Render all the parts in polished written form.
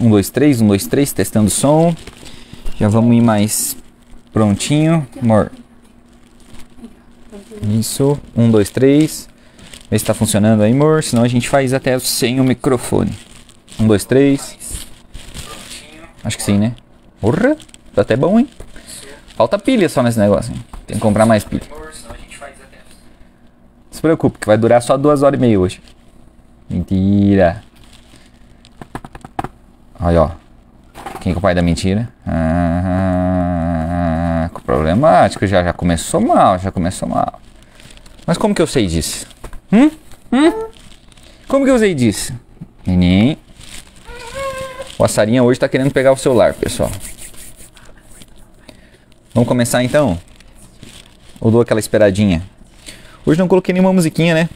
1, 2, 3, testando o som. Já vamos ir mais prontinho, amor. Isso, 1, 2, 3. Vê se tá funcionando aí, amor. Senão a gente faz até sem o microfone. 1, 2, 3. Acho que sim, né? Porra, tá até bom, hein? Falta pilha só nesse negócio, hein? Tem que comprar mais pilha. Não se preocupe, que vai durar só 2 horas e meia hoje. Mentira. Olha, ó. Quem é o pai da mentira? Problemático, já começou mal, Mas como que eu sei disso? Como que eu sei disso? Neném. O Assarinha hoje tá querendo pegar o celular, pessoal. Vamos começar então? Ou dou aquela esperadinha? Hoje não coloquei nenhuma musiquinha, né?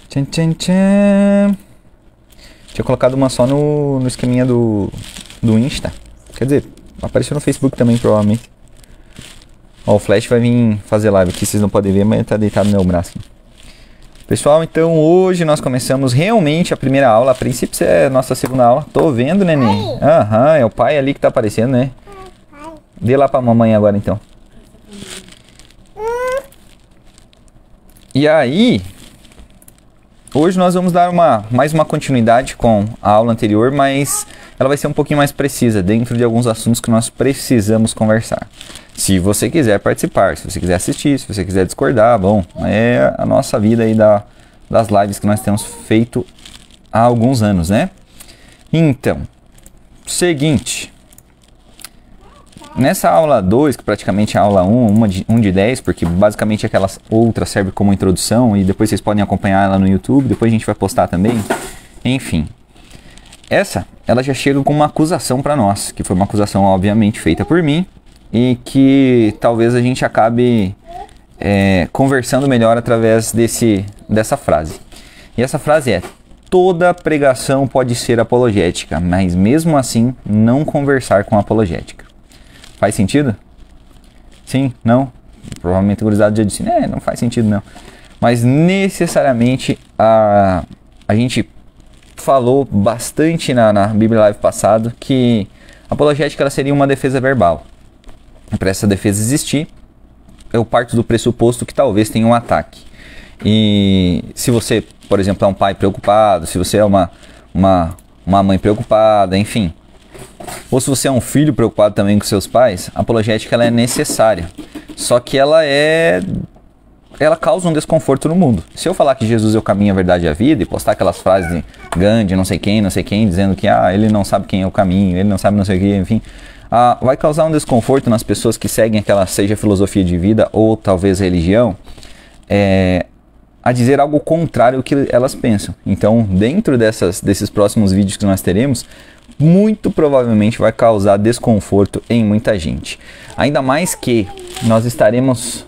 Tchan, tchan, tchan. Tinha colocado uma só no esqueminha do Insta. Quer dizer, apareceu no Facebook também, provavelmente. Ó, o Flash vai vir fazer live aqui, vocês não podem ver, mas tá deitado no meu braço. Pessoal, então hoje nós começamos realmente a primeira aula. A princípio é a nossa segunda aula. Tô vendo, neném. Aham, é o pai ali que tá aparecendo, né? Dê lá pra mamãe agora, então. E aí, hoje nós vamos dar mais uma continuidade com a aula anterior, mas ela vai ser um pouquinho mais precisa, dentro de alguns assuntos que nós precisamos conversar. Se você quiser participar, se você quiser assistir, se você quiser discordar, bom, é a nossa vida aí das lives que nós temos feito há alguns anos, né? Então, seguinte, nessa aula 2, que praticamente é a aula 1 de 10, porque basicamente aquela outra serve como introdução e depois vocês podem acompanhar ela no YouTube, depois a gente vai postar também, enfim. Ela já chega com uma acusação para nós, que foi uma acusação obviamente feita por mim, e que talvez a gente acabe conversando melhor através dessa frase. E essa frase é: toda pregação pode ser apologética, mas mesmo assim não conversar com apologética. Faz sentido? Sim? Não? Provavelmente o gurizado já disse, não faz sentido não. Mas necessariamente a gente falou bastante na Bíblia Live passado que a apologética ela seria uma defesa verbal. Para essa defesa existir, eu parto do pressuposto que talvez tenha um ataque. E se você, por exemplo, é um pai preocupado, se você é uma mãe preocupada, enfim, ou se você é um filho preocupado também com seus pais, a apologética ela é necessária. Só que ela causa um desconforto no mundo. Se eu falar que Jesus é o caminho, a verdade e a vida, e postar aquelas frases de Gandhi, não sei quem, dizendo que ele não sabe quem é o caminho, ele não sabe não sei o que, enfim, vai causar um desconforto nas pessoas que seguem aquela, seja filosofia de vida ou talvez religião, a dizer algo contrário ao que elas pensam. Então, dentro desses próximos vídeos que nós teremos, muito provavelmente vai causar desconforto em muita gente. Ainda mais que nós estaremos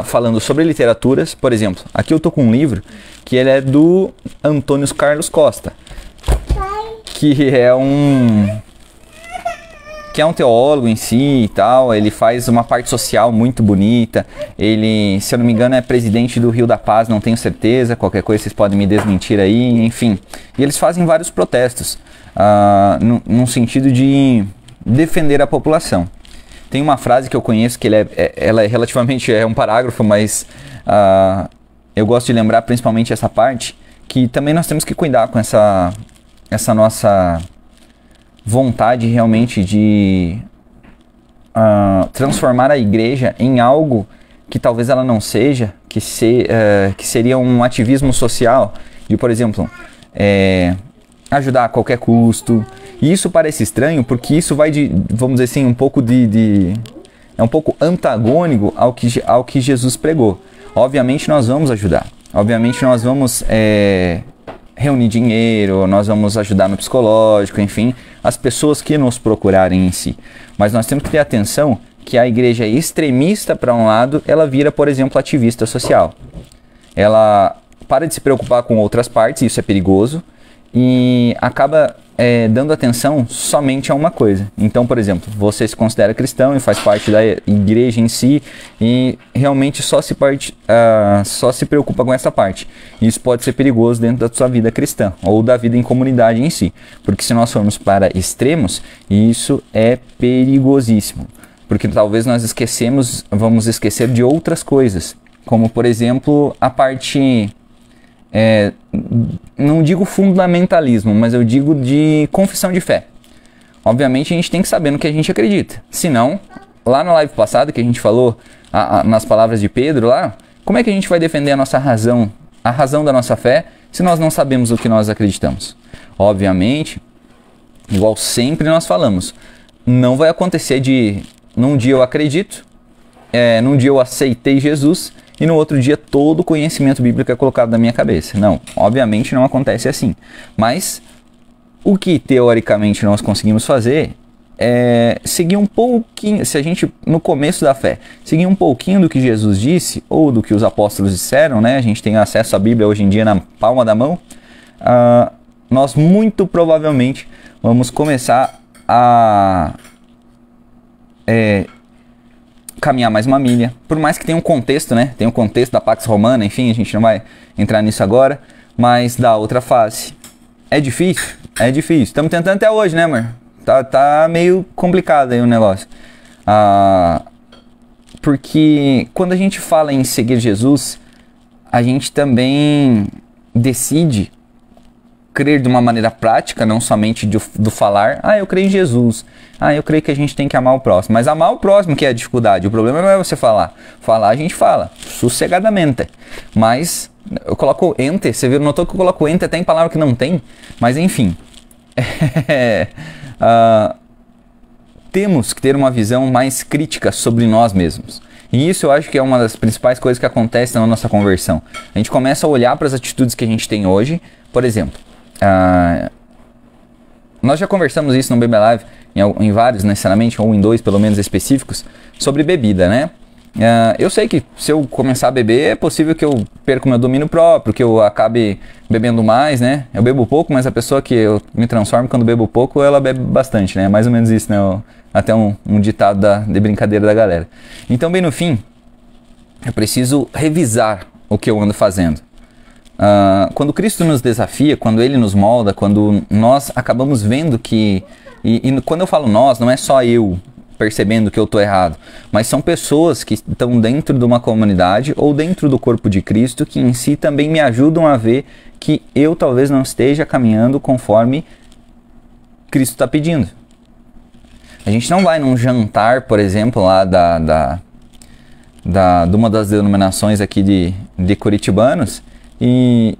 falando sobre literaturas. Por exemplo, aqui eu tô com um livro que ele é do Antônio Carlos Costa, que é um teólogo em si e tal. Ele faz uma parte social muito bonita. Ele, se eu não me engano, é presidente do Rio da Paz, não tenho certeza, qualquer coisa vocês podem me desmentir aí, enfim. E eles fazem vários protestos num sentido de defender a população. Tem uma frase que eu conheço que ela é relativamente, é um parágrafo, mas eu gosto de lembrar principalmente essa parte, que também nós temos que cuidar com essa nossa vontade realmente de transformar a igreja em algo que talvez ela não seja, que seria um ativismo social, de, por exemplo, ajudar a qualquer custo. E isso parece estranho porque isso vai vamos dizer assim, um pouco é um pouco antagônico ao que Jesus pregou. Obviamente nós vamos ajudar, obviamente nós vamos reunir dinheiro, nós vamos ajudar no psicológico, enfim, as pessoas que nos procurarem em si. Mas nós temos que ter atenção que a igreja é extremista para um lado, ela vira, por exemplo, ativista social. Ela para de se preocupar com outras partes, isso é perigoso, e acaba dando atenção somente a uma coisa. Então, por exemplo, você se considera cristão e faz parte da igreja em si e realmente só se preocupa com essa parte. Isso pode ser perigoso dentro da sua vida cristã ou da vida em comunidade em si. Porque se nós formos para extremos, isso é perigosíssimo. Porque talvez nós vamos esquecer de outras coisas. Como, por exemplo, a parte... não digo fundamentalismo, mas eu digo de confissão de fé. Obviamente a gente tem que saber no que a gente acredita. Senão, lá na live passada que a gente falou, nas palavras de Pedro lá, como é que a gente vai defender a nossa razão, a razão da nossa fé, se nós não sabemos o que nós acreditamos? Obviamente, igual sempre nós falamos, não vai acontecer de num dia eu acredito, num dia eu aceitei Jesus, e no outro dia todo o conhecimento bíblico é colocado na minha cabeça. Não, obviamente não acontece assim. Mas o que teoricamente nós conseguimos fazer é seguir um pouquinho, se a gente no começo da fé, seguir um pouquinho do que Jesus disse, ou do que os apóstolos disseram, né? A gente tem acesso à Bíblia hoje em dia na palma da mão, nós muito provavelmente vamos começar a... caminhar mais uma milha, por mais que tenha um contexto, né? Tem um contexto da Pax Romana, enfim, a gente não vai entrar nisso agora, mas da outra face. É difícil? É difícil. Estamos tentando até hoje, né, amor? Tá meio complicado aí o negócio. Porque quando a gente fala em seguir Jesus, a gente também decide crer de uma maneira prática, não somente do falar, eu creio em Jesus, eu creio que a gente tem que amar o próximo, mas amar o próximo que é a dificuldade. O problema não é você falar a gente fala, sossegadamente, mas eu coloco ente, você viu, notou que eu coloco ente até em palavra que não tem, mas enfim, temos que ter uma visão mais crítica sobre nós mesmos. E isso eu acho que é uma das principais coisas que acontece na nossa conversão. A gente começa a olhar para as atitudes que a gente tem hoje, por exemplo, nós já conversamos isso no Baby Live em vários, necessariamente, ou em 2 pelo menos específicos, sobre bebida, né? Eu sei que se eu começar a beber, é possível que eu perca o meu domínio próprio, que eu acabe bebendo mais, né? Eu bebo pouco, mas a pessoa que eu me transformo quando bebo pouco, ela bebe bastante, né? Mais ou menos isso, né? Até um ditado de brincadeira da galera. Então, bem no fim, eu preciso revisar o que eu ando fazendo. Quando Cristo nos desafia, quando Ele nos molda, quando nós acabamos vendo que... E quando eu falo nós, não é só eu percebendo que eu estou errado, mas são pessoas que estão dentro de uma comunidade ou dentro do corpo de Cristo que em si também me ajudam a ver que eu talvez não esteja caminhando conforme Cristo está pedindo. A gente não vai num jantar, por exemplo, lá de uma das denominações aqui de curitibanos, e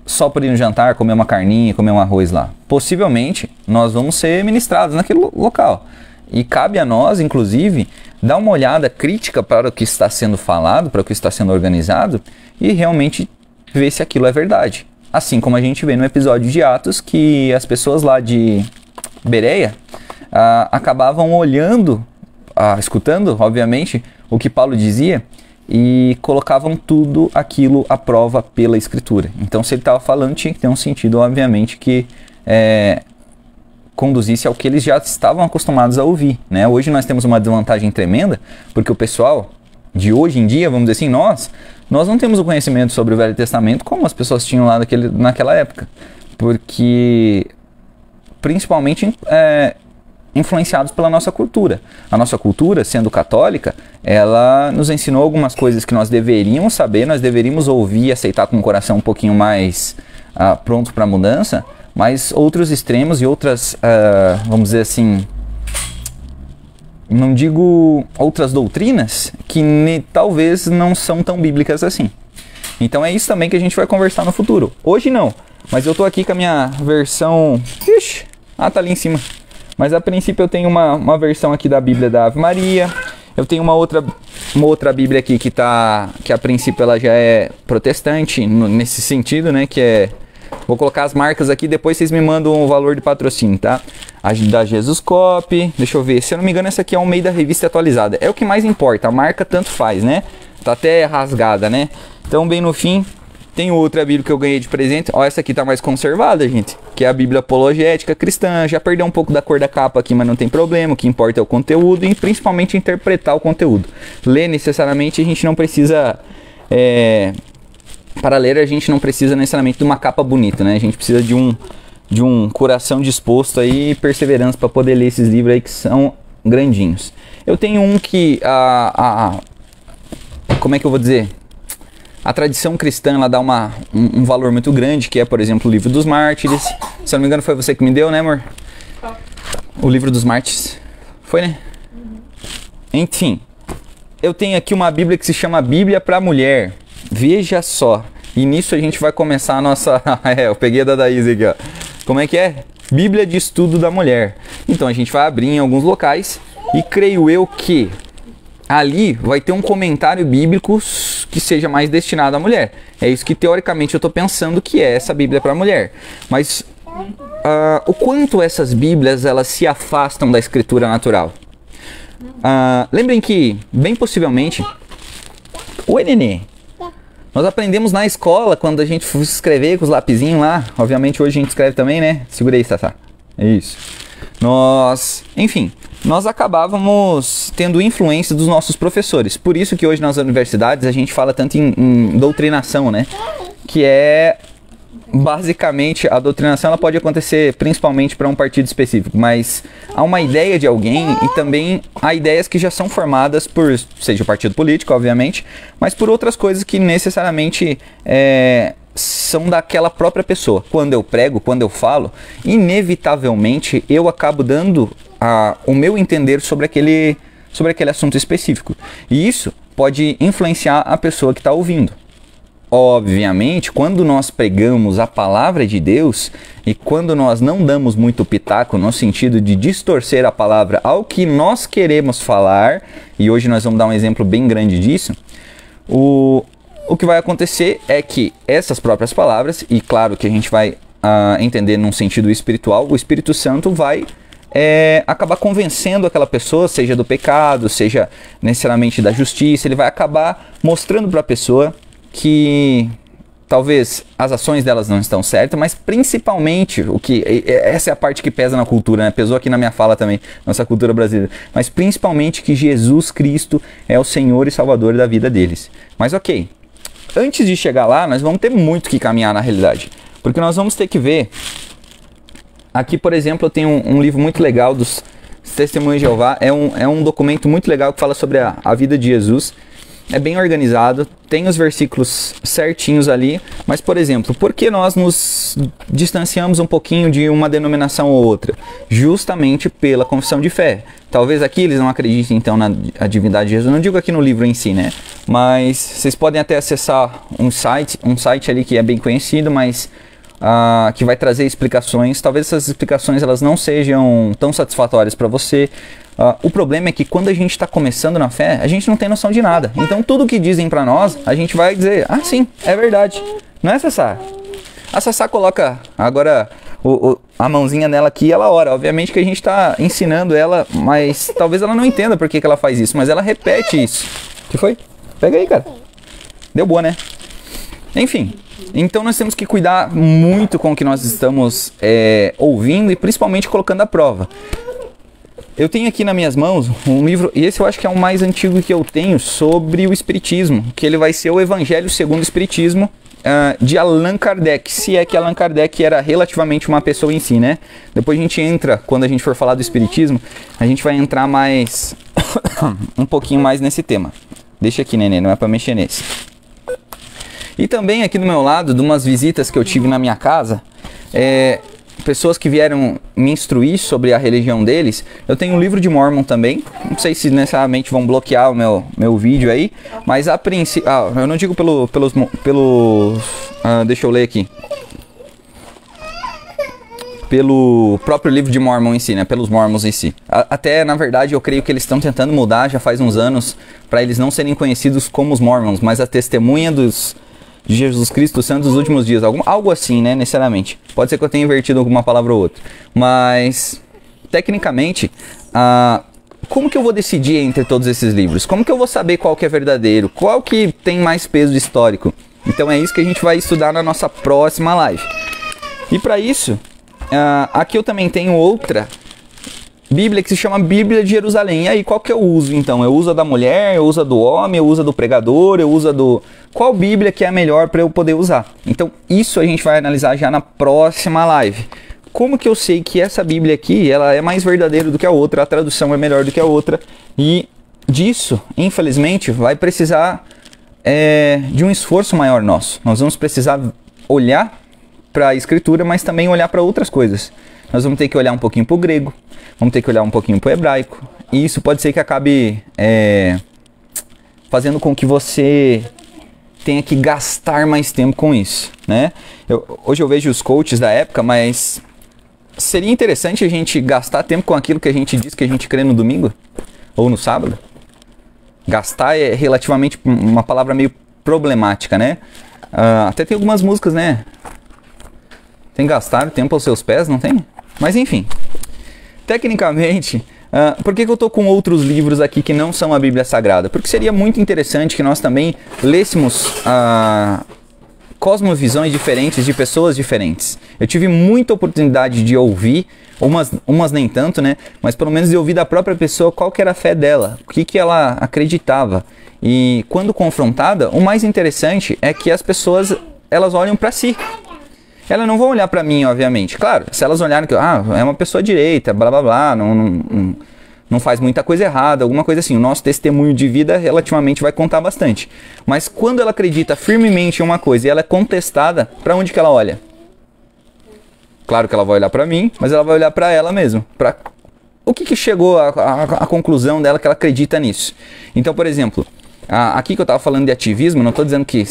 só por ir no jantar, comer uma carninha, comer um arroz lá. Possivelmente, nós vamos ser ministrados naquele local. E cabe a nós, inclusive, dar uma olhada crítica para o que está sendo falado, para o que está sendo organizado, e realmente ver se aquilo é verdade. Assim como a gente vê no episódio de Atos, que as pessoas lá de Bereia acabavam olhando, escutando, obviamente, o que Paulo dizia, e colocavam tudo aquilo à prova pela Escritura. Então, se ele estava falando, tinha que ter um sentido, obviamente, que conduzisse ao que eles já estavam acostumados a ouvir, né? Hoje nós temos uma desvantagem tremenda, porque o pessoal de hoje em dia, vamos dizer assim, nós não temos o conhecimento sobre o Velho Testamento como as pessoas tinham lá naquela época, porque principalmente influenciados pela nossa cultura. A nossa cultura, sendo católica, ela nos ensinou algumas coisas que nós deveríamos saber, nós deveríamos ouvir e aceitar com o coração um pouquinho mais pronto para a mudança, mas outros extremos e outras, vamos dizer assim, não digo outras doutrinas, que talvez não são tão bíblicas assim. Então é isso também que a gente vai conversar no futuro. Hoje não, mas eu tô aqui com a minha versão... Ixi, tá ali em cima. Mas a princípio eu tenho uma versão aqui da Bíblia da Ave Maria. Eu tenho uma outra Bíblia aqui que a princípio ela já é protestante, nesse sentido, né? Que é... Vou colocar as marcas aqui, depois vocês me mandam o valor de patrocínio, tá? A da Jesus Cop, deixa eu ver, se eu não me engano essa aqui é um meio da revista atualizada. É o que mais importa, a marca tanto faz, né? Tá até rasgada, né? Então bem no fim, Tem outra Bíblia que eu ganhei de presente. Ó, essa aqui tá mais conservada, gente. Que é a Bíblia Apologética Cristã. Já perdeu um pouco da cor da capa aqui, mas não tem problema. O que importa é o conteúdo e principalmente interpretar o conteúdo. Ler necessariamente a gente não precisa... Para ler a gente não precisa necessariamente de uma capa bonita, né? A gente precisa de um coração disposto aí e perseverança para poder ler esses livros aí que são grandinhos. Eu tenho um que... Como é que eu vou dizer? A tradição cristã, ela dá um valor muito grande, que é, por exemplo, o Livro dos Mártires. Se eu não me engano, foi você que me deu, né, amor? O Livro dos Mártires. Foi, né? Enfim, eu tenho aqui uma Bíblia que se chama Bíblia para Mulher. Veja só. E nisso a gente vai começar a nossa... eu peguei a da Daís aqui, ó. Como é que é? Bíblia de Estudo da Mulher. Então a gente vai abrir em alguns locais e creio eu que... ali vai ter um comentário bíblico que seja mais destinado à mulher. É isso que teoricamente eu estou pensando que é essa Bíblia para a mulher. Mas o quanto essas Bíblias elas se afastam da escritura natural? Lembrem que, bem possivelmente... Oi, nenê! Nós aprendemos na escola, quando a gente fosse escrever com os lapisinhos lá. Obviamente hoje a gente escreve também, né? Segura aí, Sassá. É isso. Enfim... nós acabávamos tendo influência dos nossos professores. Por isso que hoje nas universidades a gente fala tanto em doutrinação, né? Que é, basicamente, a doutrinação ela pode acontecer principalmente para um partido específico, mas há uma ideia de alguém e também há ideias que já são formadas por, seja o partido político, obviamente, mas por outras coisas que necessariamente são daquela própria pessoa. Quando eu prego, quando eu falo, inevitavelmente eu acabo dando o meu entender sobre aquele assunto específico. E isso pode influenciar a pessoa que está ouvindo. Obviamente, quando nós pregamos a palavra de Deus e quando nós não damos muito pitaco no sentido de distorcer a palavra ao que nós queremos falar, e hoje nós vamos dar um exemplo bem grande disso, o que vai acontecer é que essas próprias palavras, e claro que a gente vai entender num sentido espiritual, o Espírito Santo vai acabar convencendo aquela pessoa, seja do pecado, seja necessariamente da justiça. Ele vai acabar mostrando para a pessoa que talvez as ações delas não estão certas, mas principalmente, essa é a parte que pesa na cultura, né? Pesou aqui na minha fala também, nossa cultura brasileira, mas principalmente que Jesus Cristo é o Senhor e Salvador da vida deles. Mas ok, antes de chegar lá, nós vamos ter muito que caminhar na realidade, porque nós vamos ter que ver. Aqui, por exemplo, eu tenho um livro muito legal dos Testemunhos de Jeová. É um documento muito legal que fala sobre a vida de Jesus. É bem organizado, tem os versículos certinhos ali. Mas, por exemplo, por que nós nos distanciamos um pouquinho de uma denominação ou outra? Justamente pela confissão de fé. Talvez aqui eles não acreditem, então, na divindade de Jesus. Não digo aqui no livro em si, né? Mas vocês podem até acessar um site ali que é bem conhecido, mas... que vai trazer explicações. Talvez essas explicações elas não sejam tão satisfatórias para você. O problema é que quando a gente está começando na fé, a gente não tem noção de nada. Então tudo que dizem para nós, a gente vai dizer, sim, é verdade. Não é, Sassá? A Sassá coloca agora a mãozinha nela aqui e ela ora. Obviamente que a gente está ensinando ela, mas talvez ela não entenda por que ela faz isso, mas ela repete isso. O que foi? Pega aí, cara. Deu boa, né? Enfim. Então nós temos que cuidar muito com o que nós estamos ouvindo e principalmente colocando à prova. Eu tenho aqui nas minhas mãos um livro, e esse eu acho que é o mais antigo que eu tenho, sobre o Espiritismo, que ele vai ser o Evangelho segundo o Espiritismo, de Allan Kardec, se é que Allan Kardec era relativamente uma pessoa em si, né? Depois a gente entra, quando a gente for falar do Espiritismo, a gente vai entrar mais, um pouquinho mais nesse tema. Deixa aqui, neném, não é para mexer nesse. E também aqui do meu lado, de umas visitas que eu tive na minha casa, pessoas que vieram me instruir sobre a religião deles, eu tenho um livro de Mórmon também. Não sei se necessariamente vão bloquear o meu vídeo aí, mas a princípio... eu não digo deixa eu ler aqui. Pelo próprio livro de Mórmon em si, né? Pelos Mórmons em si. Até, na verdade, eu creio que eles estão tentando mudar já faz uns anos para eles não serem conhecidos como os Mórmons, mas a testemunha de Jesus Cristo, Santos dos Últimos Dias. Algo assim, né? Necessariamente. Pode ser que eu tenha invertido alguma palavra ou outra. Mas, tecnicamente, como que eu vou decidir entre todos esses livros? Como que eu vou saber qual que é verdadeiro? Qual que tem mais peso histórico? Então é isso que a gente vai estudar na nossa próxima live. E para isso, aqui eu também tenho outra Bíblia que se chama Bíblia de Jerusalém. E aí, qual que eu uso então? Eu uso a da mulher, eu uso a do homem, eu uso a do pregador, eu uso a do... Qual Bíblia que é a melhor para eu poder usar? Então isso a gente vai analisar já na próxima live. Como que eu sei que essa Bíblia aqui, ela é mais verdadeira do que a outra, a tradução é melhor do que a outra, e disso, infelizmente, vai precisar de um esforço maior nosso. Nós vamos precisar olhar para a Escritura, mas também olhar para outras coisas. Nós vamos ter que olhar um pouquinho para o grego, vamos ter que olhar um pouquinho para o hebraico, e isso pode ser que acabe fazendo com que você tenha que gastar mais tempo com isso, né? Hoje eu vejo os coaches da época, mas seria interessante a gente gastar tempo com aquilo que a gente diz que a gente crê no domingo ou no sábado. Gastar é relativamente uma palavra meio problemática, né? Até tem algumas músicas, né? Tem gastar tempo aos seus pés, não tem? Mas enfim, tecnicamente, por que eu estou com outros livros aqui que não são a Bíblia Sagrada? Porque seria muito interessante que nós também lêssemos cosmovisões diferentes de pessoas diferentes. Eu tive muita oportunidade de ouvir, umas nem tanto, né? Mas pelo menos de ouvir da própria pessoa qual que era a fé dela, o que ela acreditava. E quando confrontada, o mais interessante é que as pessoas, elas olham para si. Elas não vão olhar para mim, obviamente. Claro, se elas olharem que é uma pessoa direita, blá blá blá, não faz muita coisa errada, alguma coisa assim. O nosso testemunho de vida relativamente vai contar bastante. Mas quando ela acredita firmemente em uma coisa e ela é contestada, para onde que ela olha? Claro que ela vai olhar para mim, mas ela vai olhar para ela mesma. O que chegou à conclusão dela que ela acredita nisso? Então, por exemplo, aqui que eu estava falando de ativismo, não estou dizendo que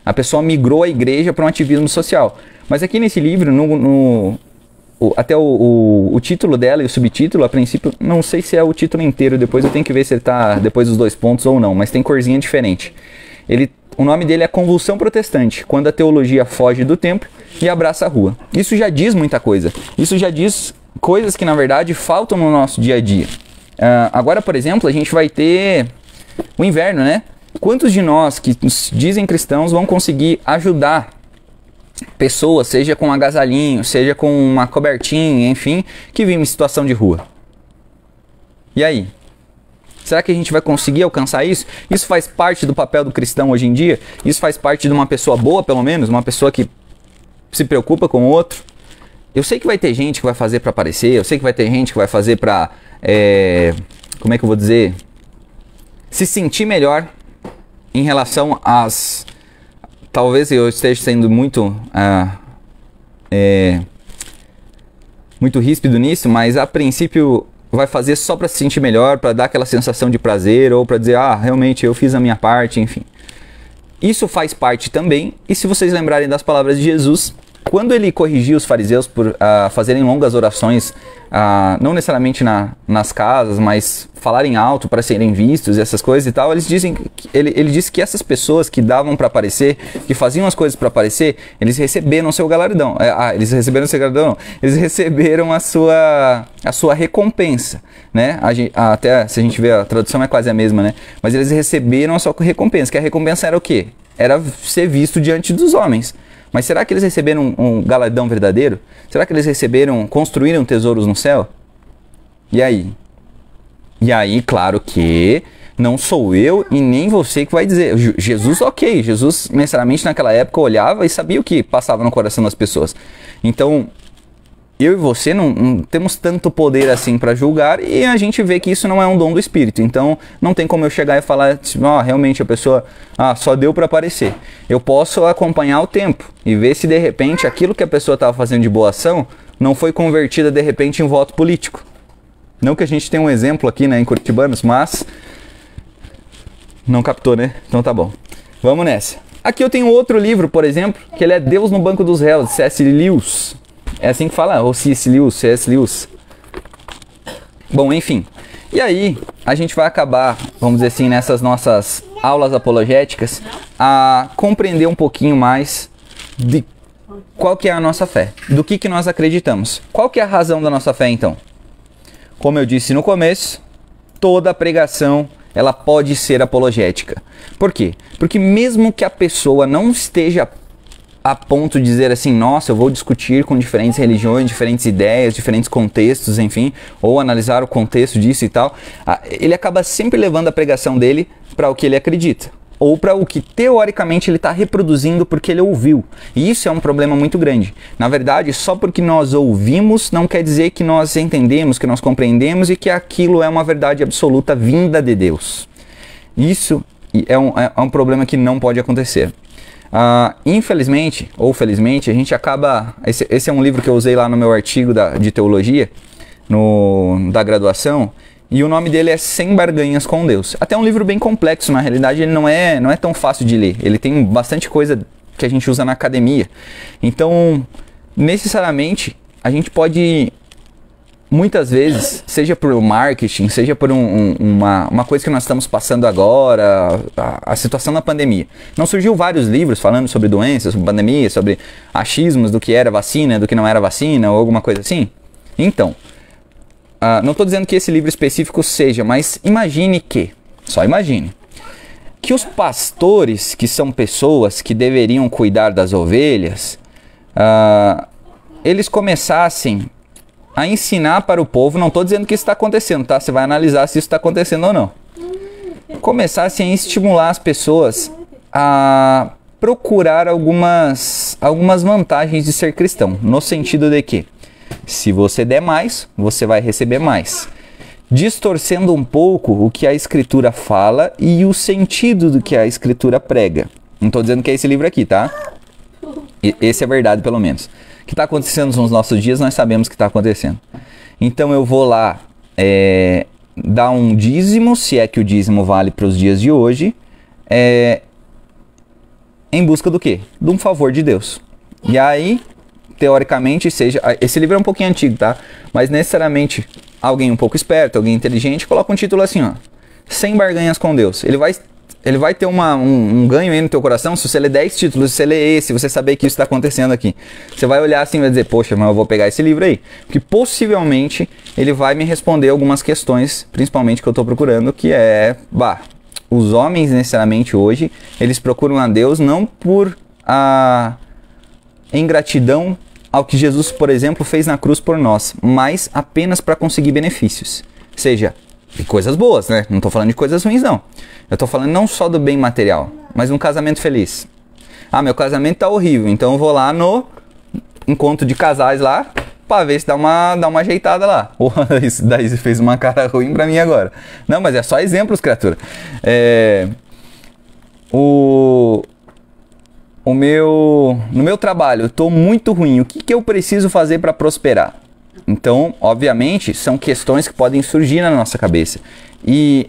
a pessoa migrou a igreja para um ativismo social. Mas aqui nesse livro, até o título dela e o subtítulo, a princípio, não sei se é o título inteiro, depois eu tenho que ver se ele está depois dos 2 pontos ou não, mas tem corzinha diferente. O nome dele é Convulsão Protestante, quando a teologia foge do templo e abraça a rua. Isso já diz muita coisa. Isso já diz coisas que, na verdade, faltam no nosso dia a dia. Agora, por exemplo, a gente vai ter o inverno, né? Quantos de nós que nos dizem cristãos vão conseguir ajudar pessoas, seja com um agasalhinho, seja com uma cobertinha, enfim, que vivem em situação de rua? E aí? Será que a gente vai conseguir alcançar isso? Isso faz parte do papel do cristão hoje em dia? Isso faz parte de uma pessoa boa, pelo menos? Uma pessoa que se preocupa com o outro? Eu sei que vai ter gente que vai fazer para aparecer, eu sei que vai ter gente que vai fazer para, como é que eu vou dizer? Se sentir melhor em relação às... Talvez eu esteja sendo muito ríspido nisso, mas a princípio vai fazer só para se sentir melhor, para dar aquela sensação de prazer, ou para dizer, realmente eu fiz a minha parte, enfim. Isso faz parte também, e se vocês lembrarem das palavras de Jesus, quando ele corrigia os fariseus por fazerem longas orações, não necessariamente nas casas, mas falarem alto para serem vistos e essas coisas e tal, ele disse que essas pessoas que davam para aparecer, que faziam as coisas para aparecer, eles receberam seu galardão. Eles receberam seu galardão, não. Eles receberam a sua recompensa, né? Até se a gente vê, a tradução é quase a mesma, né? Mas eles receberam a sua recompensa, que a recompensa era o quê? Era ser visto diante dos homens. Mas será que eles receberam um galardão verdadeiro? Será que eles construíram tesouros no céu? E aí? E aí, claro que não sou eu e nem você que vai dizer. Jesus, ok. Jesus, necessariamente, naquela época, olhava e sabia o que passava no coração das pessoas. Então, eu e você não temos tanto poder assim para julgar, e a gente vê que isso não é um dom do Espírito. Então não tem como eu chegar e falar, tipo, realmente a pessoa só deu para aparecer. Eu posso acompanhar o tempo e ver se de repente aquilo que a pessoa estava fazendo de boa ação não foi convertida de repente em voto político. Não que a gente tenha um exemplo aqui, né, em Curitibanos, mas não captou, né? Então tá bom. Vamos nessa. Aqui eu tenho outro livro, por exemplo, que ele é Deus no Banco dos Réus, de C.S. Lewis. É assim que fala? Ou C.S. Lewis. Bom, enfim. E aí, a gente vai acabar, vamos dizer assim, nessas nossas aulas apologéticas, a compreender um pouquinho mais de qual que é a nossa fé, do que nós acreditamos. Qual que é a razão da nossa fé, então? Como eu disse no começo, toda pregação ela pode ser apologética. Por quê? Porque mesmo que a pessoa não esteja a ponto de dizer assim, nossa, eu vou discutir com diferentes religiões, diferentes ideias, diferentes contextos, enfim, ou analisar o contexto disso e tal, ele acaba sempre levando a pregação dele para o que ele acredita, ou para o que teoricamente ele está reproduzindo porque ele ouviu. E isso é um problema muito grande. Na verdade, só porque nós ouvimos não quer dizer que nós entendemos, que nós compreendemos e que aquilo é uma verdade absoluta vinda de Deus. Isso é um problema que não pode acontecer. Infelizmente, ou felizmente, a gente acaba... Esse é um livro que eu usei lá no meu artigo de teologia, da graduação, e o nome dele é Sem Barganhas com Deus. Até um livro bem complexo, na realidade ele não é tão fácil de ler. Ele tem bastante coisa que a gente usa na academia. Então, necessariamente, a gente pode... Muitas vezes, seja por marketing, seja por uma coisa que nós estamos passando agora, a situação da pandemia. Não surgiu vários livros falando sobre doenças, sobre pandemia, sobre achismos do que era vacina, do que não era vacina, ou alguma coisa assim? Então, não estou dizendo que esse livro específico seja, mas imagine só imagine, que os pastores, que são pessoas que deveriam cuidar das ovelhas, eles começassem a ensinar para o povo, não estou dizendo que isso está acontecendo, tá? Você vai analisar se isso está acontecendo ou não. Começassem a estimular as pessoas a procurar algumas vantagens de ser cristão, no sentido de que, se você der mais, você vai receber mais. Distorcendo um pouco o que a Escritura fala e o sentido do que a Escritura prega. Não estou dizendo que é esse livro aqui, tá? Esse é verdade, pelo menos. O que está acontecendo nos nossos dias, nós sabemos que está acontecendo. Então eu vou lá dar um dízimo, se é que o dízimo vale para os dias de hoje, em busca do quê? De um favor de Deus. E aí, teoricamente, esse livro é um pouquinho antigo, tá? Mas necessariamente alguém um pouco esperto, alguém inteligente, coloca um título assim, ó, Sem Barganhas com Deus. Ele vai ter um ganho aí no teu coração se você ler 10 títulos, se você ler esse, você saber que isso está acontecendo aqui. Você vai olhar assim e vai dizer, poxa, mas eu vou pegar esse livro aí. Porque possivelmente ele vai me responder algumas questões, principalmente que eu estou procurando, que os homens necessariamente hoje, eles procuram a Deus não por ingratidão ao que Jesus, por exemplo, fez na cruz por nós, mas apenas para conseguir benefícios. Seja, de coisas boas, né? Não estou falando de coisas ruins, não. Eu estou falando não só do bem material, mas um casamento feliz. Meu casamento tá horrível, então eu vou lá no encontro de casais lá, para ver se dá uma ajeitada lá. Isso daí fez uma cara ruim para mim agora. Não, mas é só exemplos, criatura. No meu trabalho, eu estou muito ruim. O que eu preciso fazer para prosperar? Então, obviamente, são questões que podem surgir na nossa cabeça. E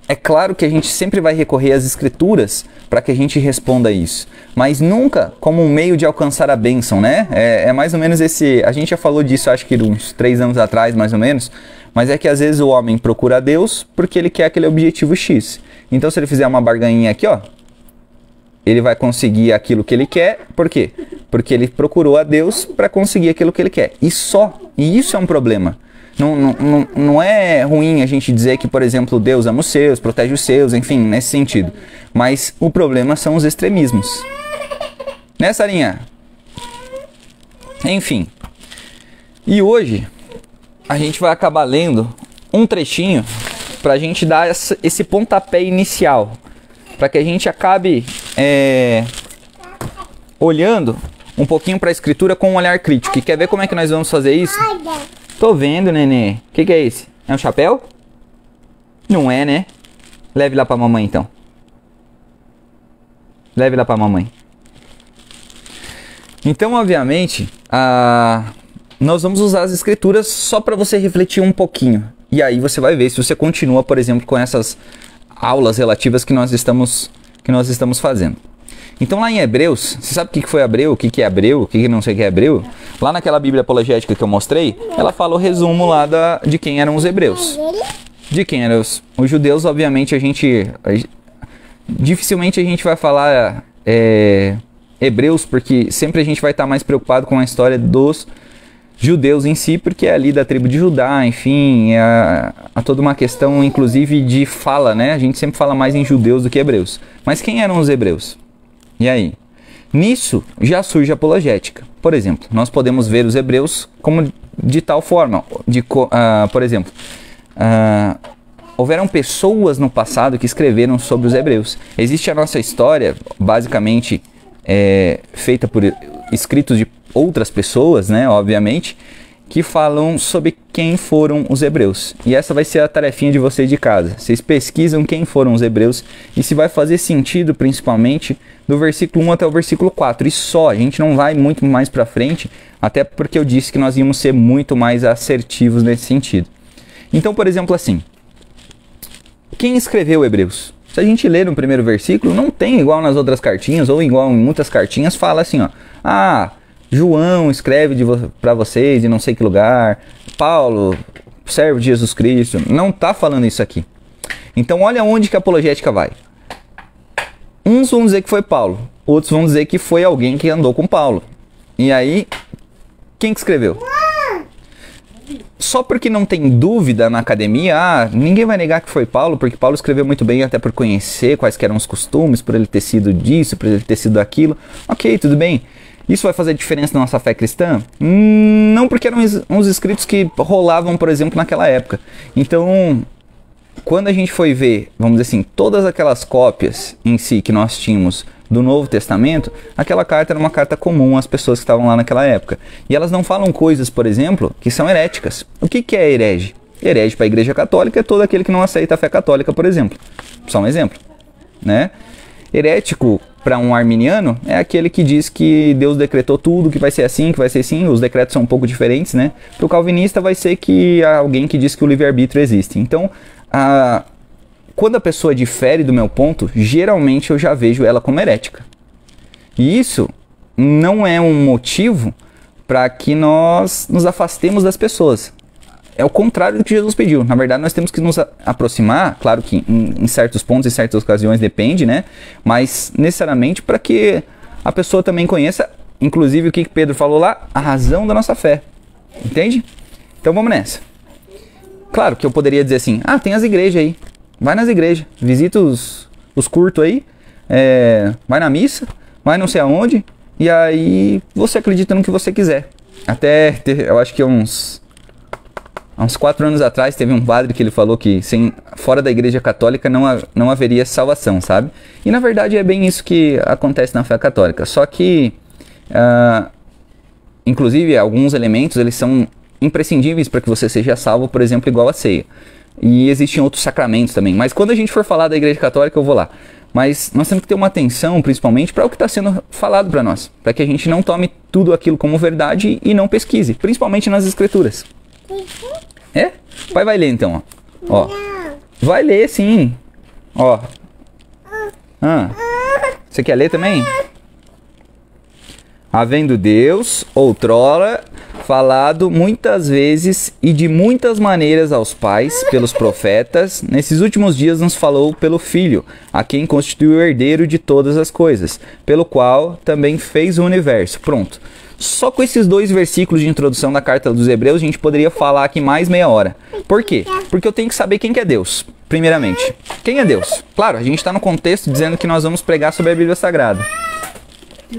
é claro que a gente sempre vai recorrer às escrituras para que a gente responda isso. Mas nunca como um meio de alcançar a bênção, né? É mais ou menos esse... A gente já falou disso, acho que uns 3 anos atrás, mais ou menos. Mas é que às vezes o homem procura a Deus porque ele quer aquele objetivo X. Então, se ele fizer uma barganhinha aqui, ó, ele vai conseguir aquilo que ele quer. Por quê? Porque ele procurou a Deus para conseguir aquilo que ele quer. E isso é um problema. Não é ruim a gente dizer que, por exemplo, Deus ama os seus, protege os seus, enfim, nesse sentido. Mas o problema são os extremismos. Né, Sarinha? Enfim. E hoje a gente vai acabar lendo um trechinho para a gente dar esse pontapé inicial. Para que a gente acabe olhando um pouquinho para a escritura com um olhar crítico. E quer ver como é que nós vamos fazer isso? Tô vendo, nenê. O que é esse? É um chapéu? Não é, né? Leve lá pra mamãe, então. Leve lá pra mamãe. Então, obviamente, nós vamos usar as escrituras só para você refletir um pouquinho. E aí você vai ver se você continua, por exemplo, com essas aulas relativas que nós estamos fazendo. Então lá em Hebreus, você sabe o que foi Hebreu, o que é Hebreu, o que não sei o que é Hebreu? Lá naquela Bíblia apologética que eu mostrei, ela fala o resumo lá de quem eram os hebreus. De quem eram os judeus, obviamente, dificilmente a gente vai falar hebreus, porque sempre a gente vai estar mais preocupado com a história dos judeus em si, porque é ali da tribo de Judá, enfim, há toda uma questão, inclusive, de fala, né? A gente sempre fala mais em judeus do que hebreus. Mas quem eram os hebreus? E aí? Nisso já surge a apologética. Por exemplo, nós podemos ver os hebreus como de tal forma, por exemplo, houveram pessoas no passado que escreveram sobre os hebreus. Existe a nossa história, basicamente feita por escritos de outras pessoas, né, obviamente, que falam sobre quem foram os hebreus. E essa vai ser a tarefinha de vocês de casa. Vocês pesquisam quem foram os hebreus e se vai fazer sentido, principalmente, do versículo 1 até o versículo 4. E só, a gente não vai muito mais para frente, até porque eu disse que nós íamos ser muito mais assertivos nesse sentido. Então, por exemplo, assim, quem escreveu Hebreus? Se a gente ler no primeiro versículo, não tem igual nas outras cartinhas, ou igual em muitas cartinhas, fala assim, ó, João escreve para vocês de não sei que lugar, Paulo, servo de Jesus Cristo, não está falando isso aqui. Então olha onde que a apologética vai. Uns vão dizer que foi Paulo, outros vão dizer que foi alguém que andou com Paulo. E aí, quem que escreveu? Só porque não tem dúvida na academia, ninguém vai negar que foi Paulo, porque Paulo escreveu muito bem até por conhecer quais que eram os costumes, por ele ter sido disso, por ele ter sido aquilo. Ok, tudo bem. Isso vai fazer diferença na nossa fé cristã? Não, porque eram uns escritos que rolavam, por exemplo, naquela época. Então, quando a gente foi ver, vamos dizer assim, todas aquelas cópias em si que nós tínhamos do Novo Testamento, aquela carta era uma carta comum às pessoas que estavam lá naquela época. E elas não falam coisas, por exemplo, que são heréticas. O que é herege? Herege para a Igreja Católica é todo aquele que não aceita a fé católica, por exemplo. Só um exemplo, né? Herético para um arminiano é aquele que diz que Deus decretou tudo, que vai ser assim, que vai ser assim. Os decretos são um pouco diferentes, né? Para o calvinista vai ser que alguém que diz que o livre-arbítrio existe. Então, quando a pessoa difere do meu ponto, geralmente eu já vejo ela como herética. E isso não é um motivo para que nós nos afastemos das pessoas. É o contrário do que Jesus pediu. Na verdade, nós temos que nos aproximar, claro que em certos pontos, em certas ocasiões depende, né? Mas necessariamente para que a pessoa também conheça, inclusive o que Pedro falou lá, a razão da nossa fé. Entende? Então vamos nessa. Claro que eu poderia dizer assim, tem as igrejas aí. Vai nas igrejas, visita os cultos aí, vai na missa, vai não sei aonde, e aí você acredita no que você quiser. Até, eu acho que há uns 4 anos atrás, teve um padre que ele falou que fora da igreja católica não haveria salvação, sabe? E na verdade é bem isso que acontece na fé católica, só que, inclusive, alguns elementos, eles são imprescindíveis para que você seja salvo, por exemplo, igual a ceia. E existem outros sacramentos também. Mas quando a gente for falar da Igreja Católica, eu vou lá. Mas nós temos que ter uma atenção, principalmente, para o que está sendo falado para nós. Para que a gente não tome tudo aquilo como verdade e não pesquise. Principalmente nas Escrituras. É? Pai vai ler então, ó. Vai ler, sim. Ó. Você quer ler também? Havendo Deus, outrora, falado muitas vezes e de muitas maneiras aos pais, pelos profetas, nesses últimos dias nos falou pelo Filho, a quem constituiu o herdeiro de todas as coisas, pelo qual também fez o universo. Pronto. Só com esses 2 versículos de introdução da carta dos Hebreus, a gente poderia falar aqui mais meia hora. Por quê? Porque eu tenho que saber quem que é Deus, primeiramente. Quem é Deus? Claro, a gente está no contexto dizendo que nós vamos pregar sobre a Bíblia Sagrada.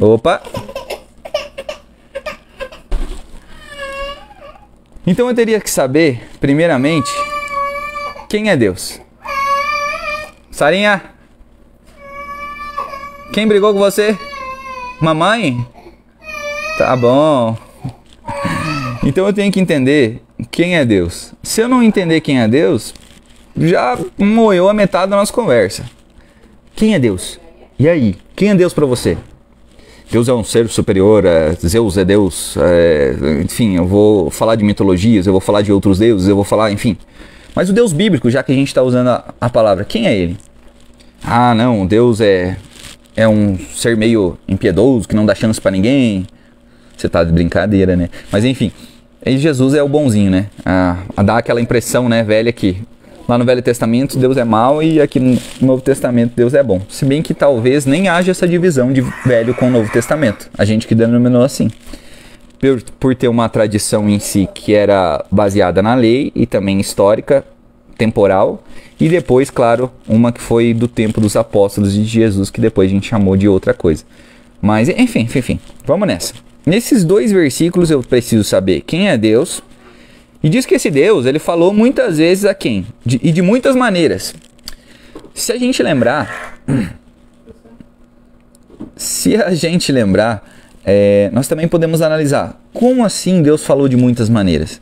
Opa! Então eu teria que saber, primeiramente, quem é Deus. Sarinha? Quem brigou com você? Mamãe? Tá bom. Então eu tenho que entender quem é Deus. Se eu não entender quem é Deus, já moeu a metade da nossa conversa. Quem é Deus? E aí? Quem é Deus pra você? Deus é um ser superior, Zeus é Deus, enfim, eu vou falar de mitologias, eu vou falar de outros deuses, eu vou falar, enfim. Mas o Deus bíblico, já que a gente está usando a palavra, quem é ele? Não, Deus é um ser meio impiedoso, que não dá chance para ninguém. Você tá de brincadeira, né? Mas enfim, aí Jesus é o bonzinho, né? Dá aquela impressão, né, velha, que lá no Velho Testamento Deus é mau e aqui no Novo Testamento Deus é bom. Se bem que talvez nem haja essa divisão de Velho com Novo Testamento. A gente que denominou assim. por ter uma tradição em si que era baseada na lei e também histórica, temporal, e depois, claro, uma que foi do tempo dos apóstolos e de Jesus, que depois a gente chamou de outra coisa. Mas, enfim, vamos nessa. Nesses 2 versículos eu preciso saber quem é Deus, e diz que esse Deus, ele falou muitas vezes a quem? E de muitas maneiras. Se a gente lembrar, nós também podemos analisar como assim Deus falou de muitas maneiras.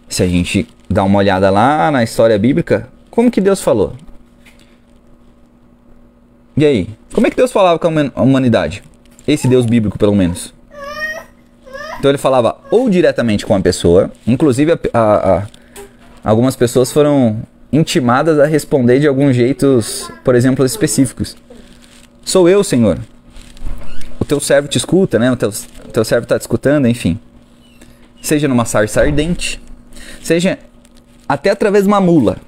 Se a gente dá uma olhada lá na história bíblica, como que Deus falou? E aí? Como é que Deus falava com a humanidade? Esse Deus bíblico, pelo menos. Então ele falava ou diretamente com a pessoa, inclusive algumas pessoas foram intimadas a responder de alguns jeitos, por exemplo, específicos. Sou eu, Senhor. O teu servo te escuta, né? O teu servo está te escutando, enfim. Seja numa sarça ardente, seja até através de uma mula,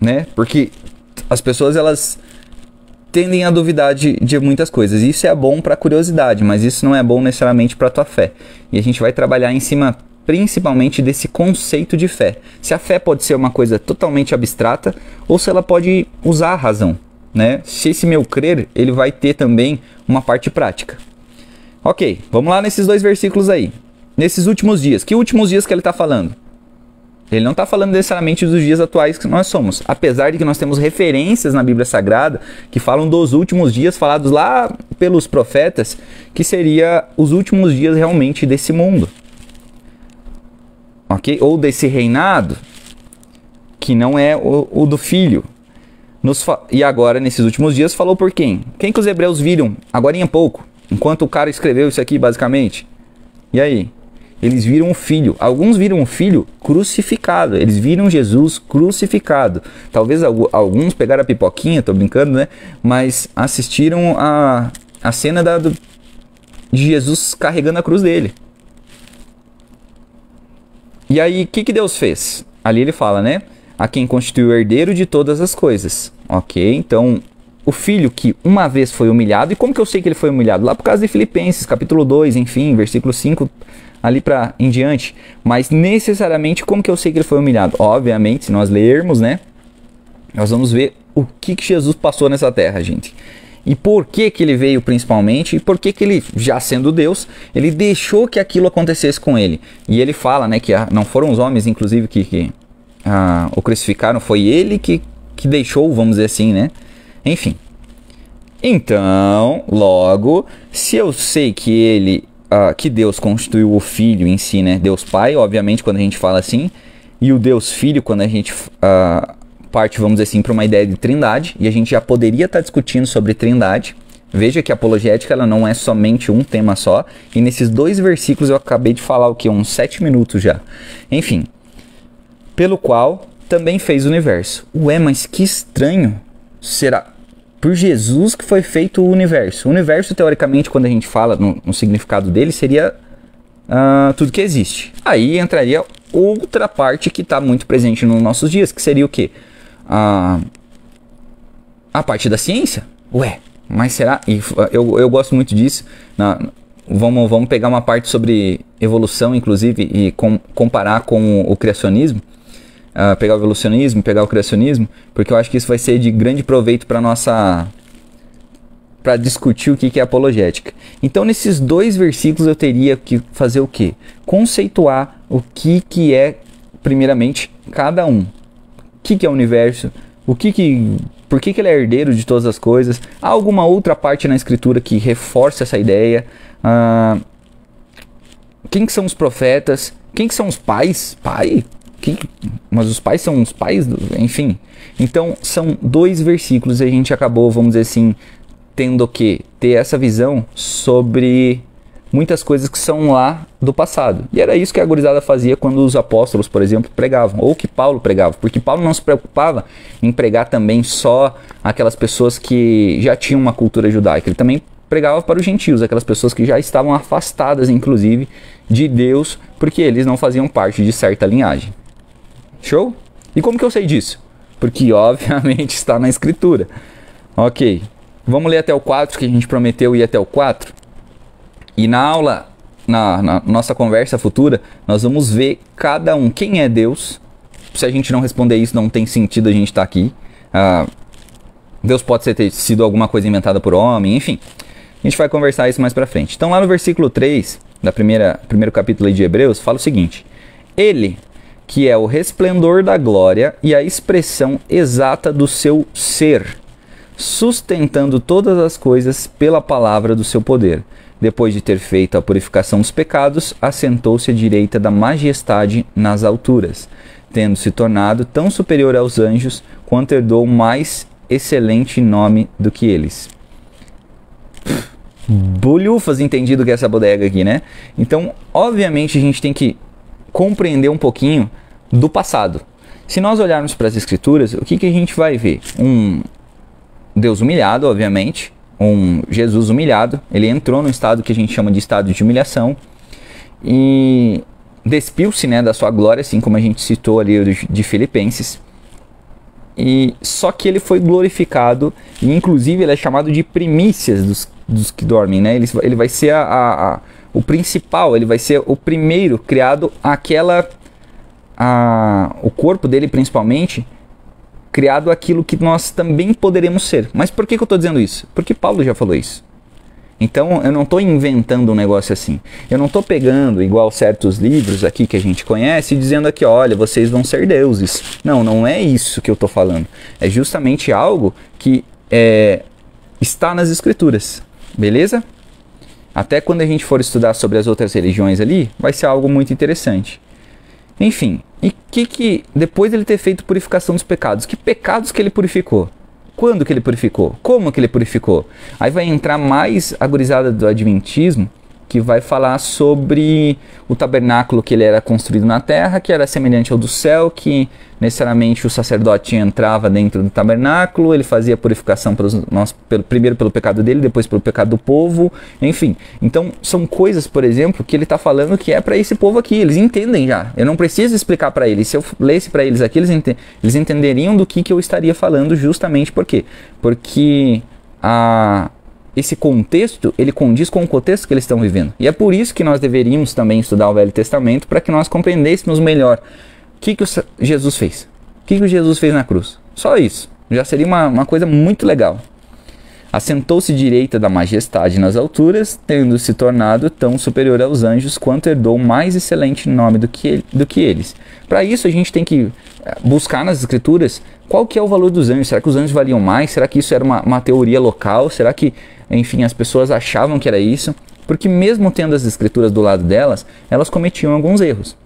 né? Porque as pessoas, elas tendem a duvidar de muitas coisas. Isso é bom para curiosidade, mas isso não é bom necessariamente para a tua fé. E a gente vai trabalhar em cima principalmente desse conceito de fé. Se a fé pode ser uma coisa totalmente abstrata ou se ela pode usar a razão, né? Se esse meu crer, ele vai ter também uma parte prática. Ok, vamos lá nesses 2 versículos aí. Nesses últimos dias. Que últimos dias que ele está falando? Ele não está falando necessariamente dos dias atuais que nós somos. Apesar de que nós temos referências na Bíblia Sagrada que falam dos últimos dias falados lá pelos profetas, que seria os últimos dias realmente desse mundo. Ok? Ou desse reinado, que não é o do Filho. E agora, nesses últimos dias, falou por quem? Quem que os hebreus viram agora em pouco? Enquanto o cara escreveu isso aqui, basicamente. E aí? Eles viram o Filho. Alguns viram o Filho crucificado. Eles viram Jesus crucificado. Talvez alguns pegaram a pipoquinha, tô brincando, né? Mas assistiram a cena de Jesus carregando a cruz dele. E aí, o que Deus fez? Ali ele fala, né? A quem constituiu o herdeiro de todas as coisas. Ok? Então, o Filho que uma vez foi humilhado. E como que eu sei que ele foi humilhado? Lá por causa de Filipenses, capítulo 2, enfim, versículo 5... ali para em diante, mas necessariamente como que eu sei que ele foi humilhado? Obviamente, se nós lermos, né, nós vamos ver o que Jesus passou nessa terra, gente. E por que ele veio principalmente, e por que ele, já sendo Deus, ele deixou que aquilo acontecesse com ele. E ele fala, né, que não foram os homens, inclusive, que o crucificaram, foi ele que deixou, vamos dizer assim, né? Enfim. Então, logo, se eu sei que que Deus constituiu o Filho em si, né? Deus Pai, obviamente, quando a gente fala assim, e o Deus Filho, quando a gente parte, vamos dizer assim, para uma ideia de trindade, e a gente já poderia estar discutindo sobre trindade. Veja que a apologética, ela não é somente um tema só, e nesses 2 versículos eu acabei de falar o que? Uns 7 minutos já. Enfim, pelo qual também fez o universo. Ué, mas que estranho, será por Jesus que foi feito o universo. O universo, teoricamente, quando a gente fala no significado dele, seria tudo que existe. Aí entraria outra parte que está muito presente nos nossos dias, que seria o quê? A parte da ciência. Ué, mas será? E eu gosto muito disso. Vamos pegar uma parte sobre evolução, inclusive, e comparar com o criacionismo. Pegar o evolucionismo, pegar o criacionismo, porque eu acho que isso vai ser de grande proveito para discutir o que é apologética. Então, nesses 2 versículos eu teria que fazer o quê? Conceituar o que é, primeiramente, cada um. O que é o universo? Por que ele é herdeiro de todas as coisas? Há alguma outra parte na escritura que reforça essa ideia? Quem que são os profetas? Quem que são os pais? Pai? Mas os pais são os pais, enfim. Então são 2 versículos e a gente acabou, vamos dizer assim, tendo que ter essa visão sobre muitas coisas que são lá do passado. E era isso que a gurizada fazia quando os apóstolos, por exemplo, pregavam, ou que Paulo pregava, porque Paulo não se preocupava em pregar também só aquelas pessoas que já tinham uma cultura judaica. Ele também pregava para os gentios, aquelas pessoas que já estavam afastadas, inclusive, de Deus, porque eles não faziam parte de certa linhagem. Show? E como que eu sei disso? Porque obviamente está na escritura. Ok, vamos ler até o 4, que a gente prometeu ir até o 4. E na aula na nossa conversa futura, nós vamos ver cada um quem é Deus. Se a gente não responder isso, não tem sentido a gente estar aqui. Deus pode ter sido alguma coisa inventada por homem, enfim. A gente vai conversar isso mais pra frente. Então lá no versículo 3, primeiro capítulo de Hebreus, fala o seguinte: Ele, que é o resplendor da glória e a expressão exata do seu ser, sustentando todas as coisas pela palavra do seu poder. Depois de ter feito a purificação dos pecados, assentou-se à direita da majestade nas alturas, tendo se tornado tão superior aos anjos, quanto herdou mais excelente nome do que eles. Bolhufas entendido que é essa bodega aqui, né? Então, obviamente, a gente tem que compreender um pouquinho do passado. Se nós olharmos para as escrituras, o que a gente vai ver? Um Deus humilhado, obviamente, um Jesus humilhado. Ele entrou no estado que a gente chama de estado de humilhação e despiu-se, né, da sua glória, assim como a gente citou ali de Filipenses. E só que ele foi glorificado e inclusive ele é chamado de primícias dos que dormem, né? Ele vai ser o principal, ele vai ser o primeiro criado, o corpo dele principalmente, criado aquilo que nós também poderemos ser. Mas por que eu estou dizendo isso? Porque Paulo já falou isso. Então eu não estou inventando um negócio assim. Eu não estou pegando, igual certos livros aqui que a gente conhece, e dizendo aqui, olha, vocês vão ser deuses. Não, não é isso que eu estou falando. É justamente algo que está nas escrituras. Beleza? Até quando a gente for estudar sobre as outras religiões ali, vai ser algo muito interessante. Enfim, e que depois ele ter feito purificação dos pecados, que pecados que ele purificou? Quando que ele purificou? Como que ele purificou? Aí vai entrar mais a gurizada do Adventismo, que vai falar sobre o tabernáculo que ele era construído na terra, que era semelhante ao do céu, que necessariamente o sacerdote entrava dentro do tabernáculo, ele fazia purificação primeiro pelo pecado dele, depois pelo pecado do povo, enfim. Então são coisas, por exemplo, que ele está falando que é para esse povo aqui, eles entendem já. Eu não preciso explicar para eles. Se eu lesse para eles aqui, eles entenderiam do que eu estaria falando, justamente por quê? Porque esse contexto, ele condiz com o contexto que eles estão vivendo. E é por isso que nós deveríamos também estudar o Velho Testamento, para que nós compreendêssemos melhor o que Jesus fez. O que Jesus fez na cruz. Só isso. Já seria uma coisa muito legal. Assentou-se direita da majestade nas alturas, tendo se tornado tão superior aos anjos, quanto herdou mais excelente nome do que eles. Para isso a gente tem que buscar nas escrituras qual que é o valor dos anjos. Será que os anjos valiam mais? Será que isso era uma teoria local? Será que, enfim, as pessoas achavam que era isso? Porque mesmo tendo as escrituras do lado delas, elas cometiam alguns erros.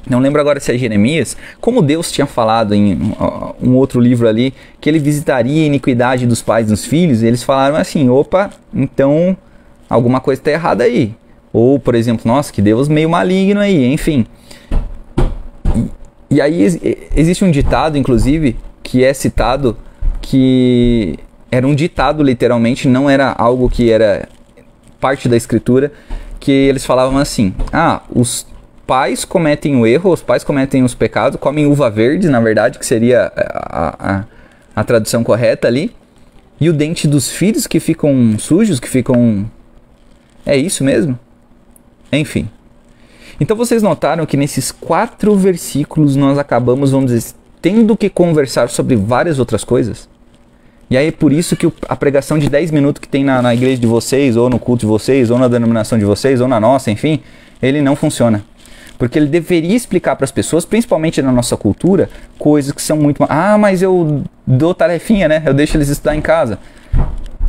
Não lembro agora se é Jeremias, como Deus tinha falado em um outro livro ali, que ele visitaria a iniquidade dos pais dos filhos, e eles falaram assim, opa, então alguma coisa está errada aí. Ou, por exemplo, nossa, que Deus meio maligno aí, enfim. E aí existe um ditado, inclusive, que é citado, que era um ditado literalmente, não era algo que era parte da escritura, que eles falavam assim, os pais cometem o erro, os pais cometem os pecados, comem uva verde, na verdade, que seria a tradução correta ali, e o dente dos filhos que ficam sujos, que ficam... É isso mesmo? Enfim. Então vocês notaram que nesses 4 versículos nós acabamos, vamos dizer, tendo que conversar sobre várias outras coisas? E aí é por isso que a pregação de 10 minutos que tem na igreja de vocês, ou no culto de vocês, ou na denominação de vocês, ou na nossa, enfim, ele não funciona. Porque ele deveria explicar para as pessoas, principalmente na nossa cultura, coisas que são muito... mas eu dou tarefinha, né? Eu deixo eles estudar em casa.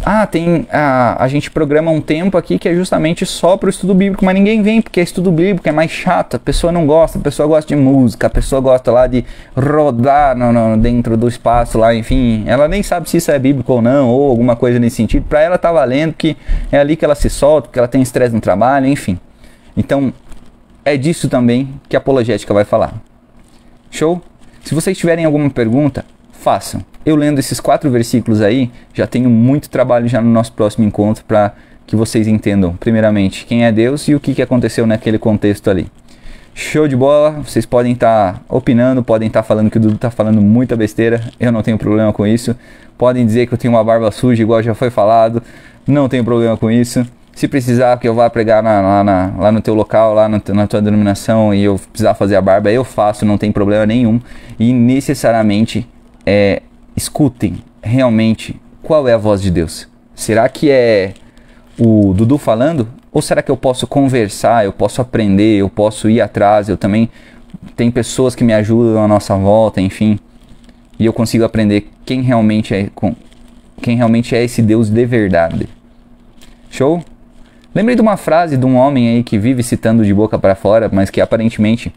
A gente programa um tempo aqui que é justamente só para o estudo bíblico, mas ninguém vem porque estudo bíblico é mais chato, a pessoa não gosta, a pessoa gosta de música, a pessoa gosta lá de rodar dentro do espaço lá, enfim, ela nem sabe se isso é bíblico ou não, ou alguma coisa nesse sentido. Para ela tá valendo, que é ali que ela se solta, porque ela tem estresse no trabalho, enfim. Então, é disso também que a apologética vai falar. Show? Se vocês tiverem alguma pergunta, façam. Eu lendo esses 4 versículos aí, já tenho muito trabalho já no nosso próximo encontro para que vocês entendam, primeiramente, quem é Deus e o que aconteceu naquele contexto ali. Show de bola, vocês podem estar opinando, podem estar falando que o Dudu está falando muita besteira, eu não tenho problema com isso. Podem dizer que eu tenho uma barba suja, igual já foi falado, não tenho problema com isso. Se precisar que eu vá pregar lá no teu local, lá na tua denominação, e eu precisar fazer a barba, eu faço, não tem problema nenhum. E necessariamente escutem realmente qual é a voz de Deus. Será que é o Dudu falando? Ou será que eu posso conversar, eu posso aprender, eu posso ir atrás, eu também... Tem pessoas que me ajudam à nossa volta, enfim. E eu consigo aprender quem realmente é esse Deus de verdade. Show? Lembrei de uma frase de um homem aí que vive citando de boca para fora, mas que aparentemente,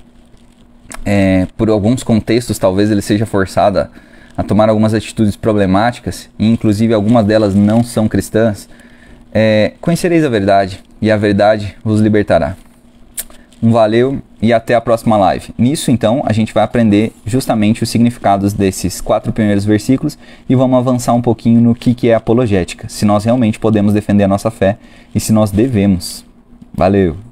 por alguns contextos, talvez ele seja forçado a tomar algumas atitudes problemáticas, e inclusive algumas delas não são cristãs. Conhecereis a verdade, e a verdade vos libertará. Um valeu e até a próxima live. Nisso, então, a gente vai aprender justamente os significados desses 4 primeiros versículos e vamos avançar um pouquinho no que é apologética, se nós realmente podemos defender a nossa fé e se nós devemos. Valeu!